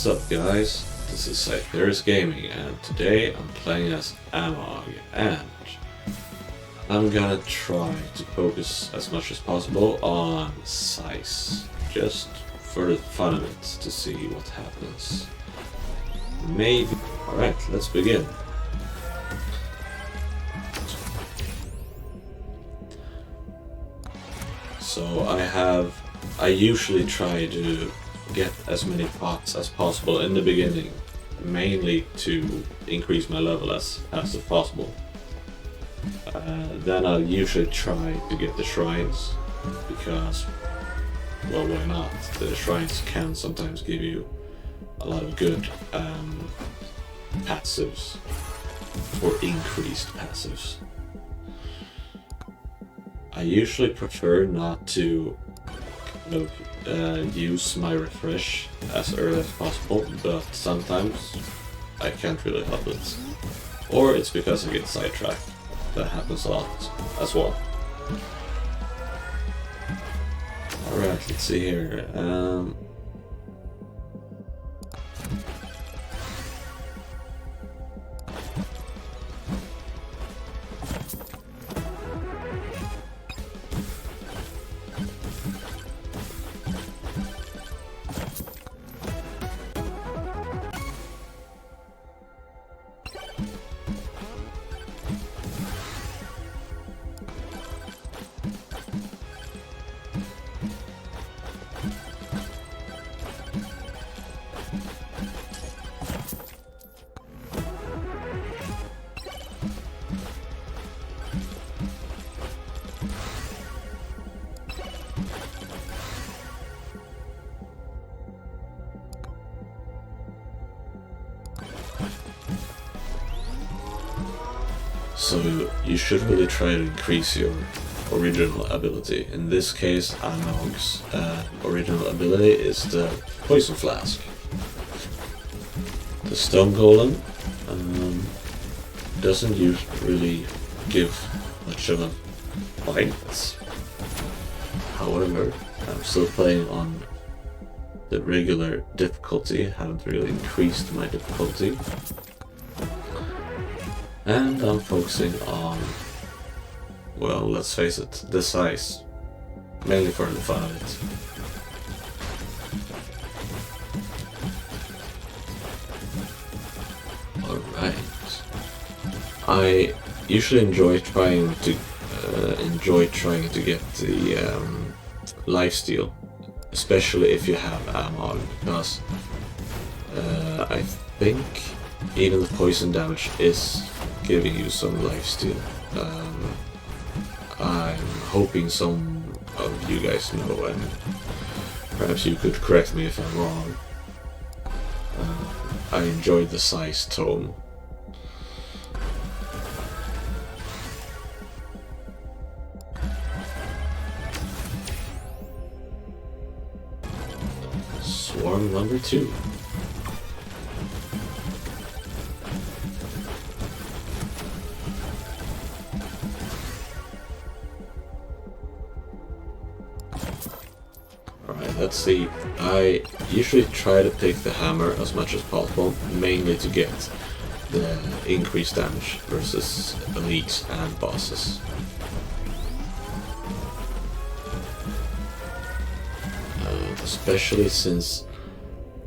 What's up guys, this is There's Gaming and today I'm playing as Amog and I'm gonna try to focus as much as possible on size, just for the fun of it, to see what happens. Maybe. Alright, let's begin. So I usually try to get as many pots as possible in the beginning, mainly to increase my level as fast as possible. Then I'll usually try to get the shrines, because, well, why not? The shrines can sometimes give you a lot of good passives, or increased passives. I usually prefer not to use my refresh as early as possible, but sometimes I can't really help it. Or it's because I get sidetracked. That happens a lot as well. Alright, let's see here. So you should really try to increase your original ability. In this case, Amog's original ability is the Poison Flask. The Stone Golem doesn't really give much of a fight. However, I'm still playing on the regular difficulty, haven't really increased my difficulty. And I'm focusing on, well, let's face it, the size, mainly for the fun of it. Alright. I usually enjoy trying to get the lifesteal, especially if you have Amog, because I think even the poison damage is giving you some lifesteal. I'm hoping some of you guys know, and perhaps you could correct me if I'm wrong. I enjoyed the size tome. Swarm number 2. Let's see, I usually try to pick the hammer as much as possible, mainly to get the increased damage versus elites and bosses. Especially since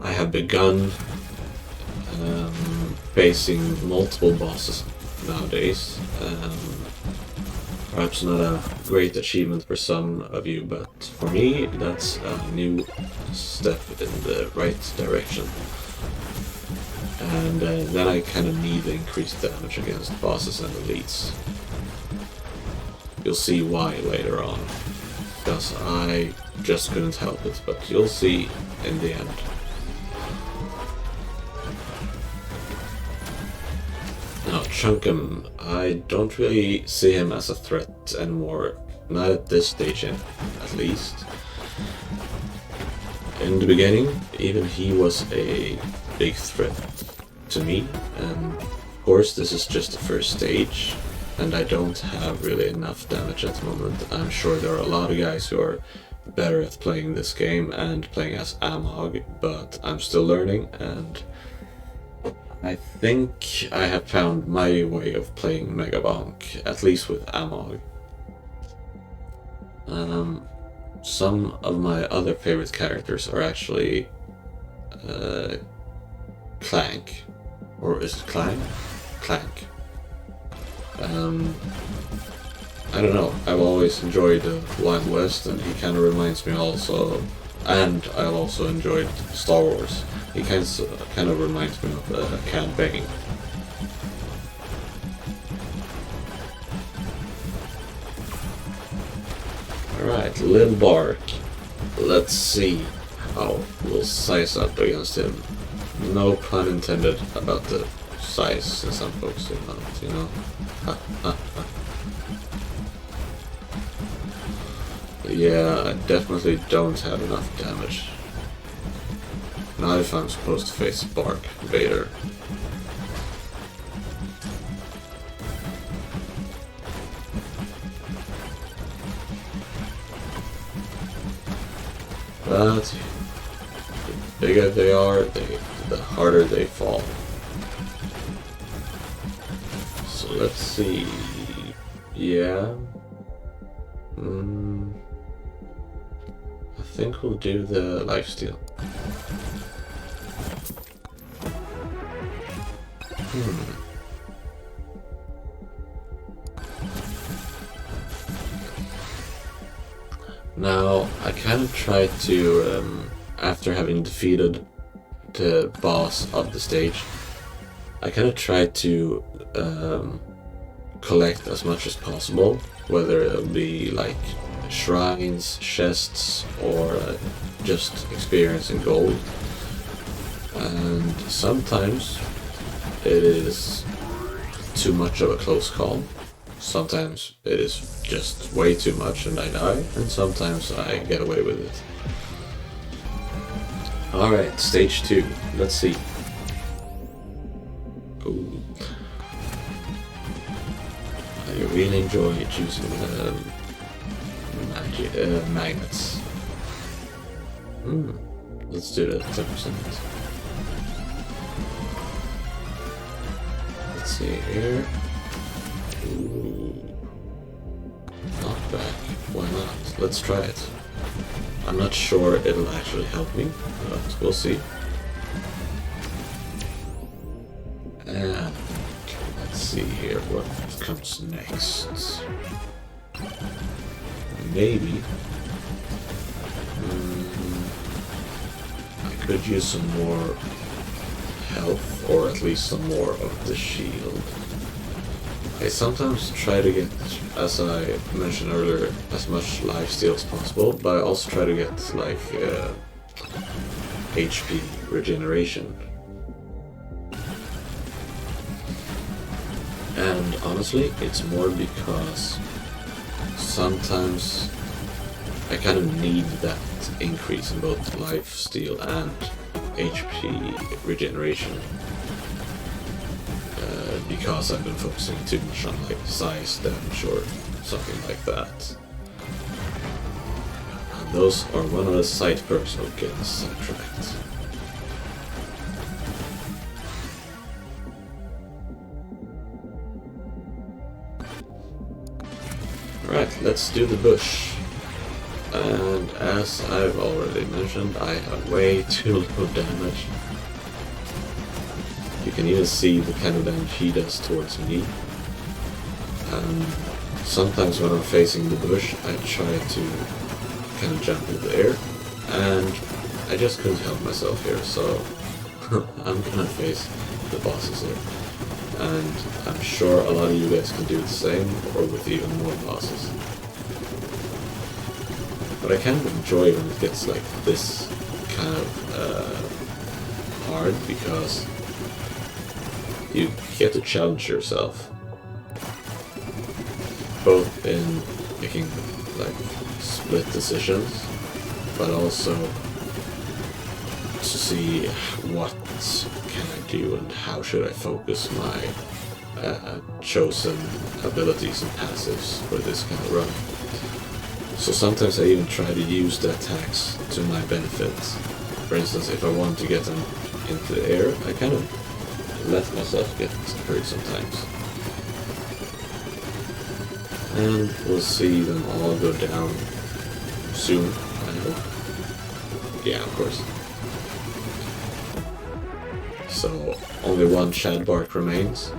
I have begun facing multiple bosses nowadays. Perhaps not a great achievement for some of you, but for me that's a new step in the right direction. And then I kind of need increased damage against bosses and elites. You'll see why later on, because I just couldn't help it, but you'll see in the end. Now, Chunkum, I don't really see him as a threat anymore, not at this stage at least. In the beginning, even he was a big threat to me, and of course this is just the first stage, and I don't have really enough damage at the moment. I'm sure there are a lot of guys who are better at playing this game and playing as Amog, but I'm still learning, and I think I have found my way of playing Megabonk, at least with Amog. Some of my other favorite characters are actually Clank, or is it Clank? Clank. I don't know, I've always enjoyed Wild West, and he kind of reminds me also, and I've also enjoyed Star Wars. He kind of reminds me of Cad Bane. Alright, Lil Bark. Let's see how we'll size up against him. No pun intended about the size, since I'm focusing on it, you know? Ha, ha, ha. Yeah, I definitely don't have enough damage. Not if I'm supposed to face Bark Vader. But the bigger they are, the harder they fall. So let's see. Yeah. I think we'll do the lifesteal. Now, I kind of tried to, after having defeated the boss of the stage, I kind of tried to collect as much as possible, whether it'll be like shrines, chests, or just experience in gold. And sometimes it is too much of a close call. Sometimes it is just way too much and I die, and sometimes I get away with it. Alright, stage 2. Let's see. Ooh. I really enjoy choosing magnets. Let's do the 10%. Let's see here. Ooh. Knockback. Why not? Let's try it. I'm not sure it'll actually help me, but we'll see. And let's see here what comes next. Maybe I could use some more health, or at least some more of the shield. I sometimes try to get, as I mentioned earlier, as much lifesteal as possible, but I also try to get like HP regeneration. And honestly, it's more because sometimes I kind of need that increase in both lifesteal and HP regeneration. Because I've been focusing too much on like size damage or something like that. And those are one of the side perks of getting sidetracked. Alright, let's do the bush. And as I've already mentioned, I have way too little damage. You can even see the kind of damage he does towards me. Sometimes when I'm facing the bush, I try to kind of jump in the air, and I just couldn't help myself here, so I'm gonna face the bosses here. And I'm sure a lot of you guys can do the same, or with even more bosses. But I kind of enjoy when it gets like this kind of hard, because you get to challenge yourself, both in making like split decisions, but also to see what can I do and how should I focus my chosen abilities and passives for this kind of run. So sometimes I even try to use the attacks to my benefit. For instance, if I want to get them into the air, I kind of let myself get hurt sometimes. And we'll see them all go down soon, I hope. Yeah, of course. So, only one Shadbark remains.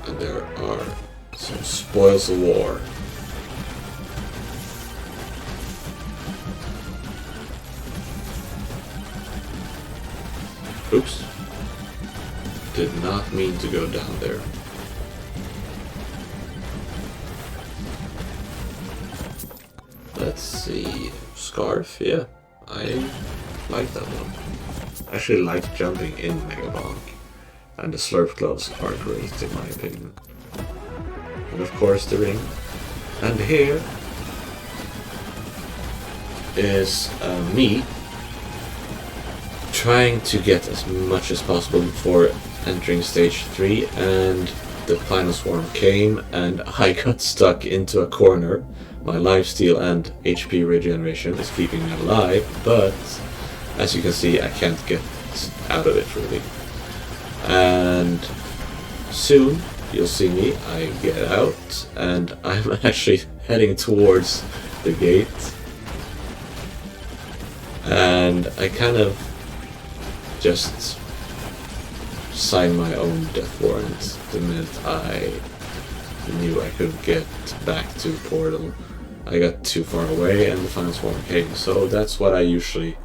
And there are some spoils of war. Oops. Did not mean to go down there. Let's see. Scarf, yeah. I like that one. I actually like jumping in Megabonk. And the Slurp gloves are great in my opinion. And of course the ring. And here is me trying to get as much as possible before entering stage 3, and the final swarm came and I got stuck into a corner. My lifesteal and HP regeneration is keeping me alive, but as you can see I can't get out of it really. And soon you'll see me, I get out and I'm actually heading towards the gate. And I kind of just signed my own death warrant the minute I knew I could get back to Portal. I got too far away and the final swarm came, so that's what I usually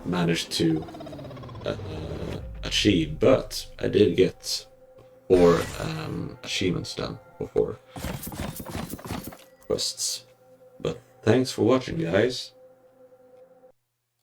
manage to achieve, but I did get 4 achievements done before quests. But thanks for watching, guys.